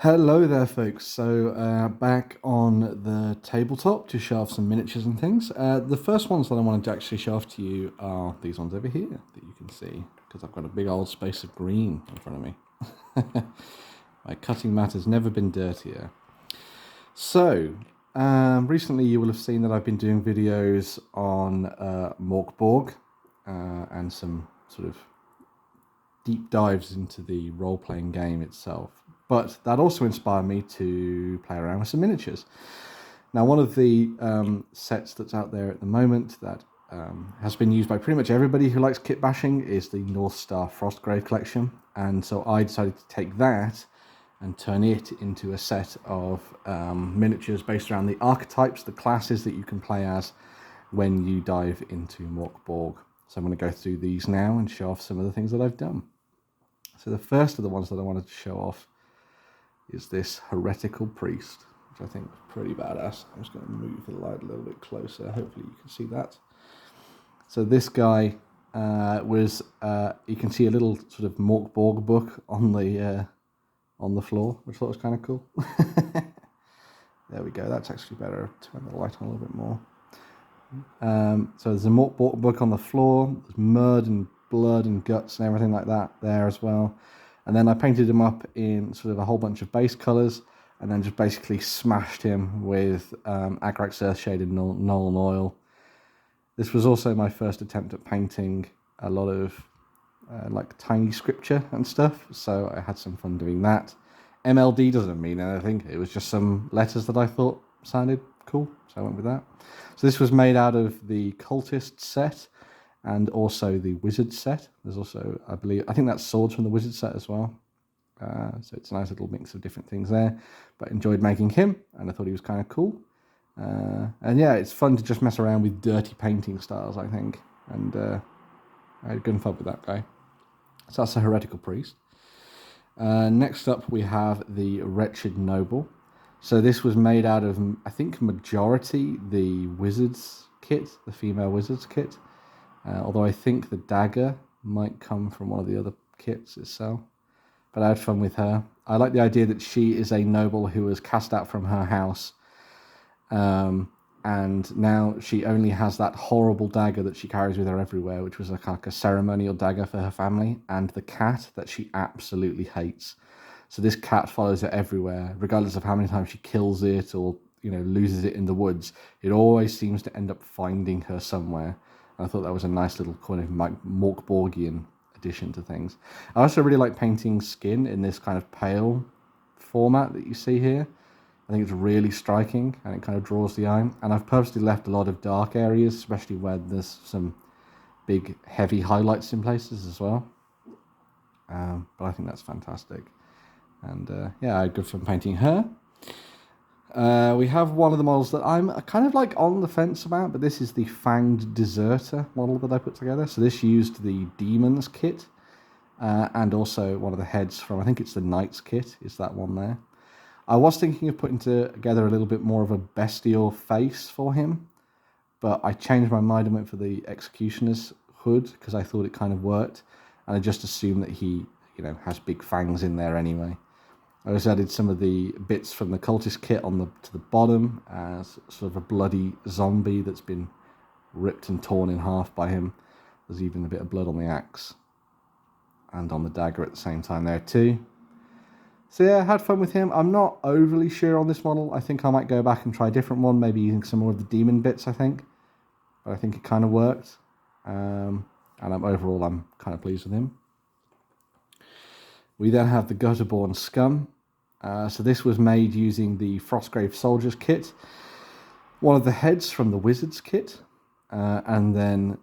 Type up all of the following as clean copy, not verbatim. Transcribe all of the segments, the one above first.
Hello there, folks. So back on the tabletop to show off some miniatures and things. The first ones that I wanted to actually show off to you are these ones over here that you can see, because I've got a big old space of green in front of me. My cutting mat has never been dirtier. So recently you will have seen that I've been doing videos on MÖRK BORG and some sort of deep dives into the role-playing game itself. But that also inspired me to play around with some miniatures. Now, one of the sets that's out there at the moment that has been used by pretty much everybody who likes kit bashing is the North Star Frostgrave collection. And so I decided to take that and turn it into a set of miniatures based around the archetypes, the classes that you can play as when you dive into MÖRK BORG. So I'm going to go through these now and show off some of the things that I've done. So the first of the ones that I wanted to show off is this Heretical Priest, which I think is pretty badass. I'm just going to move the light a little bit closer. Hopefully you can see that. So this guy was, you can see a little sort of MÖRK BORG book on the floor, which I thought was kind of cool. There we go. That's actually better. Turn the light on a little bit more. So there's a MÖRK BORG book on the floor. There's mud and blood and guts and everything like that there as well. And then I painted him up in sort of a whole bunch of base colours, and then just basically smashed him with Agrax Earthshade Null and Oil. This was also my first attempt at painting a lot of like tiny scripture and stuff, so I had some fun doing that. MLD doesn't mean anything, it was just some letters that I thought sounded cool, so I went with that. So this was made out of the Cultist set, and also the Wizard set. There's also, I think that's swords from the Wizard set as well. So it's a nice little mix of different things there. But enjoyed making him, and I thought he was kind of cool. And yeah, it's fun to just mess around with dirty painting styles, I think. And I had good fun with that guy. So that's a Heretical Priest. Next up, we have the Wretched Noble. So this was made out of, I think, majority the Wizards kit, the female Wizards kit. Although I think the dagger might come from one of the other kits itself. But I had fun with her. I like the idea that she is a noble who was cast out from her house. And now she only has that horrible dagger that she carries with her everywhere, which was like a ceremonial dagger for her family. And the cat that she absolutely hates. So this cat follows her everywhere, regardless of how many times she kills it or, you know, loses it in the woods. It always seems to end up finding her somewhere. I thought that was a nice little kind of MÖRK BORGian addition to things. I also really like painting skin in this kind of pale format that you see here. I think it's really striking and it kind of draws the eye. And I've purposely left a lot of dark areas, especially where there's some big heavy highlights in places as well. But I think that's fantastic. And yeah, I had good fun painting her. We have one of the models that I'm kind of like on the fence about, but this is the Fanged Deserter model that I put together. So this used the Demons kit and also one of the heads from, I think it's the Knights kit, is that one there. I was thinking of putting together a little bit more of a bestial face for him, but I changed my mind and went for the Executioner's hood because I thought it kind of worked, and I just assumed that he, you know, has big fangs in there anyway. I also added some of the bits from the Cultist kit to the bottom as sort of a bloody zombie that's been ripped and torn in half by him. There's even a bit of blood on the axe and on the dagger at the same time there too. So yeah, I had fun with him. I'm not overly sure on this model. I think I might go back and try a different one, maybe using some more of the demon bits, I think. But I think it kind of worked. And overall, I'm kind of pleased with him. We then have the Gutterborne Scum. So this was made using the Frostgrave Soldiers kit, one of the heads from the Wizards kit, and then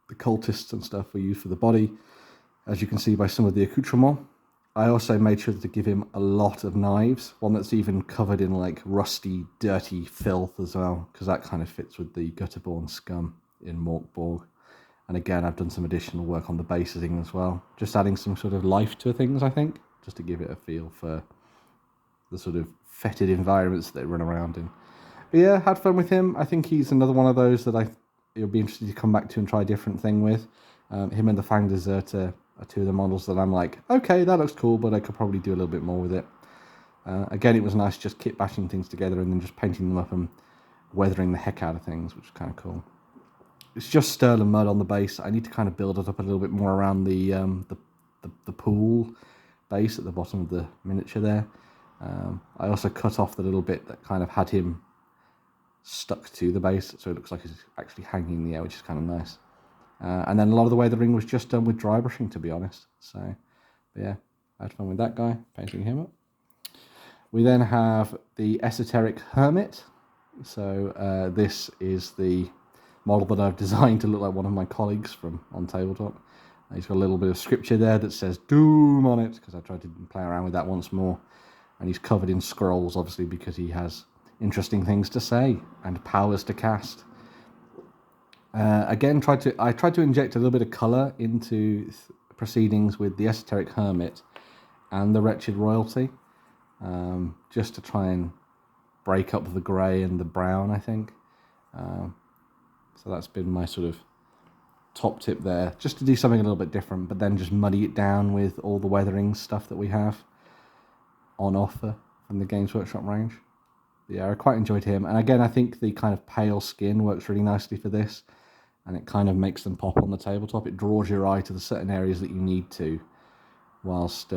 the cultists and stuff were used for the body, as you can see by some of the accoutrements. I also made sure to give him a lot of knives, one that's even covered in like rusty, dirty filth as well, because that kind of fits with the Gutterborne Scum in MÖRK BORG. And again, I've done some additional work on the basing as well, just adding some sort of life to things, I think, just to give it a feel for the sort of fetid environments that they run around in. But yeah, had fun with him. I think he's another one of those that you'll be interested to come back to and try a different thing with. Him and the Fanged Deserter are two of the models that I'm like, okay, that looks cool, but I could probably do a little bit more with it. Again, it was nice just kit bashing things together and then just painting them up and weathering the heck out of things, which is kind of cool. It's just sterling mud on the base. I need to kind of build it up a little bit more around the pool base at the bottom of the miniature there. I also cut off the little bit that kind of had him stuck to the base, so it looks like he's actually hanging in the air, which is kind of nice. And then a lot of the weathering was just done with dry brushing, to be honest. So, but yeah, I had fun with that guy, painting him up. We then have the Esoteric Hermit. So this is the model that I've designed to look like one of my colleagues from on tabletop. He's got a little bit of scripture there that says Doom on it, because I tried to play around with that once more. And he's covered in scrolls, obviously, because he has interesting things to say and powers to cast. Again, I tried to inject a little bit of colour into proceedings with the Esoteric Hermit and the Wretched Royalty, just to try and break up the grey and the brown, I think. So that's been my sort of top tip there, just to do something a little bit different, but then just muddy it down with all the weathering stuff that we have on offer from the Games Workshop range. Yeah, I quite enjoyed him. And again, I think the kind of pale skin works really nicely for this, and it kind of makes them pop on the tabletop. It draws your eye to the certain areas that you need to, whilst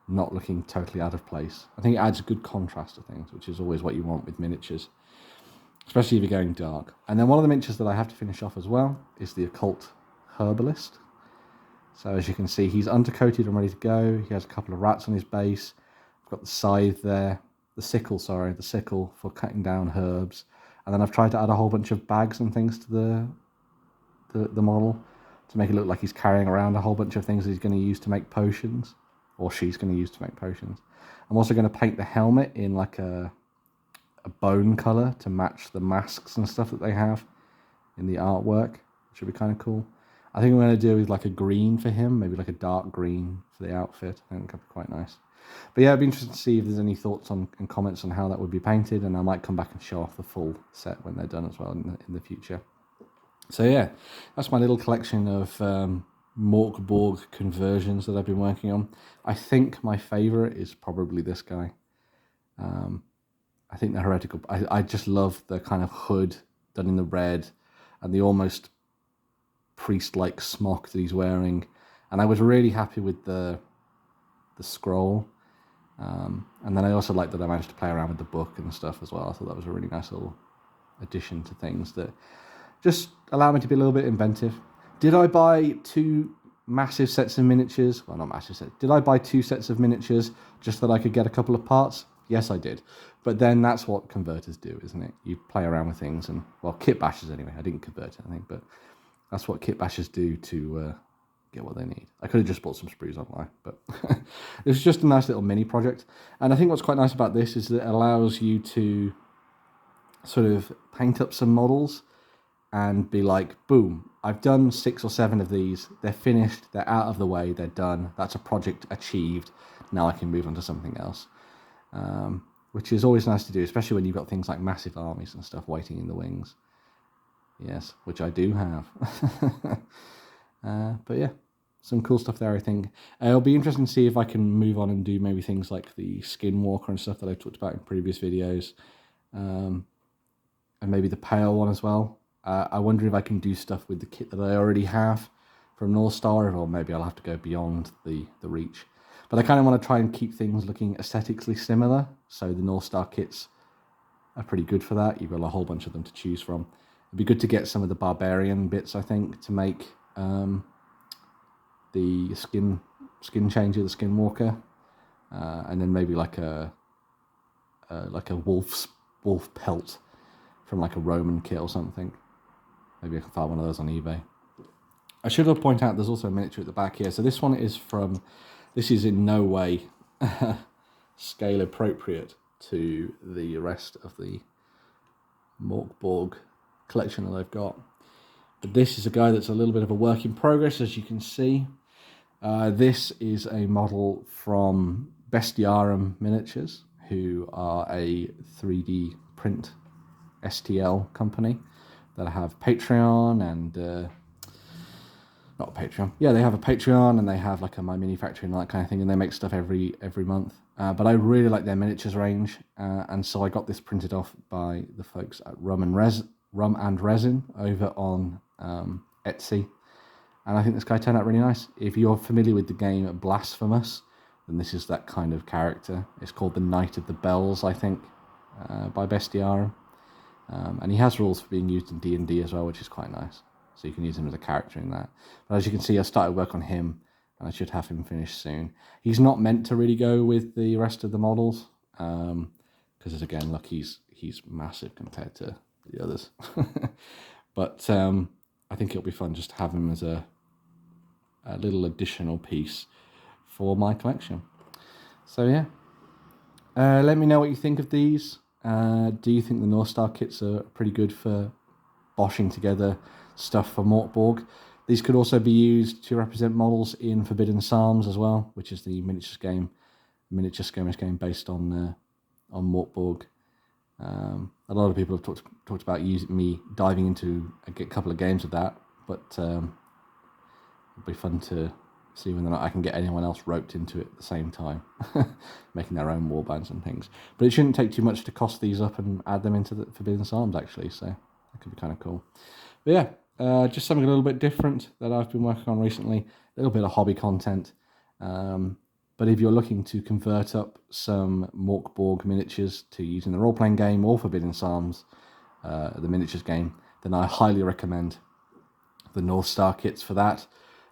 not looking totally out of place. I think it adds a good contrast to things, which is always what you want with miniatures, especially if you're going dark. And then one of the miniatures that I have to finish off as well is the Occult Herbalist. So as you can see, he's undercoated and ready to go. He has a couple of rats on his base. I've got the scythe there, the sickle for cutting down herbs. And then I've tried to add a whole bunch of bags and things to the model to make it look like he's carrying around a whole bunch of things that he's going to use to make potions, or she's going to use to make potions. I'm also going to paint the helmet in like a bone colour to match the masks and stuff that they have in the artwork, which would be kind of cool. I think I'm going to do with like a green for him, maybe like a dark green for the outfit. I think that would be quite nice. But yeah, it'd be interesting to see if there's any thoughts on and comments on how that would be painted, and I might come back and show off the full set when they're done as well in the future. So yeah, that's my little collection of MÖRK BORG conversions that I've been working on. I think my favourite is probably this guy. I think the Heretical... I just love the kind of hood done in the red and the almost priest-like smock that he's wearing. And I was really happy with the scroll. And then I also liked that I managed to play around with the book and stuff as well. I thought that was a really nice little addition to things that just allow me to be a little bit inventive. Did I buy two massive sets of miniatures? Well, not massive sets. Did I buy two sets of miniatures just that I could get a couple of parts? Yes, I did. But then that's what converters do, isn't it? You play around with things and, well, kitbashers anyway. I didn't convert anything, but that's what kitbashers do to get what they need. I could have just bought some sprues online, but it was just a nice little mini project. And I think what's quite nice about this is that it allows you to sort of paint up some models and be like, boom, I've done 6 or 7 of these. They're finished. They're out of the way. They're done. That's a project achieved. Now I can move on to something else, which is always nice to do, especially when you've got things like massive armies and stuff waiting in the wings. Yes, which I do have. But yeah, some cool stuff there, I think. It'll be interesting to see if I can move on and do maybe things like the Skinwalker and stuff that I've talked about in previous videos. And maybe the Pale one as well. I wonder if I can do stuff with the kit that I already have from North Star, or maybe I'll have to go beyond the reach. But I kind of want to try and keep things looking aesthetically similar. So the North Star kits are pretty good for that. You've got a whole bunch of them to choose from. It'd be good to get some of the Barbarian bits, I think, to make the skin changer, the Skinwalker, and then maybe like a wolf pelt from like a Roman kit or something. Maybe I can find one of those on eBay. I should have pointed out there's also a miniature at the back here. So this one is from... This is in no way scale appropriate to the rest of the MÖRK BORG collection that I've got. But this is a guy that's a little bit of a work in progress, as you can see. This is a model from Bestiary Miniatures, who are a 3D print STL company that have Patreon and not a Patreon. Yeah, they have a Patreon and they have like a My Mini Factory and all that kind of thing, and they make stuff every month. But I really like their miniatures range, and so I got this printed off by the folks at Rum and Resin over on Etsy, and I think this guy turned out really nice. If you're familiar with the game Blasphemous, then this is that kind of character. It's called the Knight of the Bells, I think, by Bestiary. And he has rules for being used in D&D as well, which is quite nice. So you can use him as a character in that. But as you can see, I started work on him, and I should have him finished soon. He's not meant to really go with the rest of the models, because again, look, he's massive compared to the others. But I think it'll be fun just to have him as a little additional piece for my collection. So yeah, let me know what you think of these. Do you think the North Star kits are pretty good for boshing together stuff for MÖRK BORG? These could also be used to represent models in Forbidden Psalms as well, which is the miniature skirmish game based on MÖRK BORG. A lot of people have talked about me diving into a couple of games of that, but it'll be fun to see whether or not I can get anyone else roped into it at the same time, making their own warbands and things. But it shouldn't take too much to cost these up and add them into the Forbidden Psalms, actually, so that could be kind of cool. But yeah, just something a little bit different that I've been working on recently, a little bit of hobby content. But if you're looking to convert up some MÖRK BORG miniatures to use in the role-playing game or Forbidden Psalms, the miniatures game, then I highly recommend the North Star kits for that.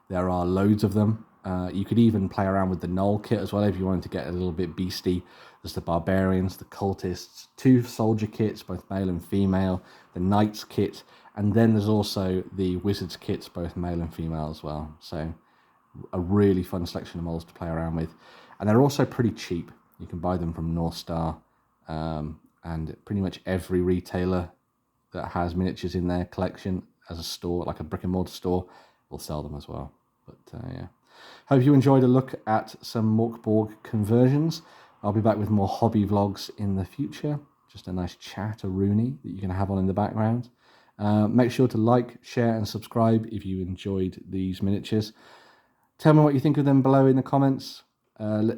There are loads of them. You could even play around with the Null kit as well if you wanted to get a little bit beastie. There's the Barbarians, the Cultists, 2 Soldier kits, both male and female, the Knights kit, and then there's also the Wizards kits, both male and female as well. So a really fun selection of models to play around with. And they're also pretty cheap. You can buy them from North Star, and pretty much every retailer that has miniatures in their collection as a store, like a brick and mortar store, will sell them as well. But yeah, hope you enjoyed a look at some MÖRK BORG conversions. I'll be back with more hobby vlogs in the future. Just a nice chat, a Rooney that you can have on in the background. Make sure to like, share and subscribe if you enjoyed these miniatures. Tell me what you think of them below in the comments.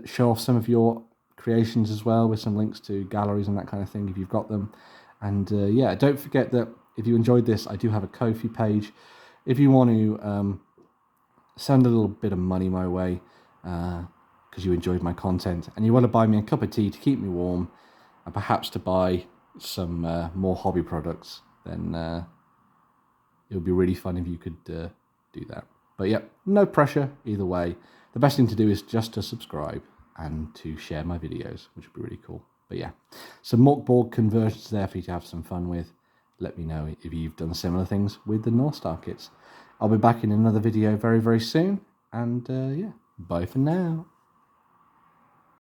Show off some of your creations as well, with some links to galleries and that kind of thing if you've got them. And yeah, don't forget that if you enjoyed this, I do have a Ko-fi page. If you want to send a little bit of money my way because you enjoyed my content and you want to buy me a cup of tea to keep me warm and perhaps to buy some more hobby products, then it would be really fun if you could do that. But yeah, no pressure either way. The best thing to do is just to subscribe and to share my videos, which would be really cool. But yeah, some MÖRK BORG conversions there for you to have some fun with. Let me know if you've done similar things with the North Star kits. I'll be back in another video very, very soon. And yeah, bye for now.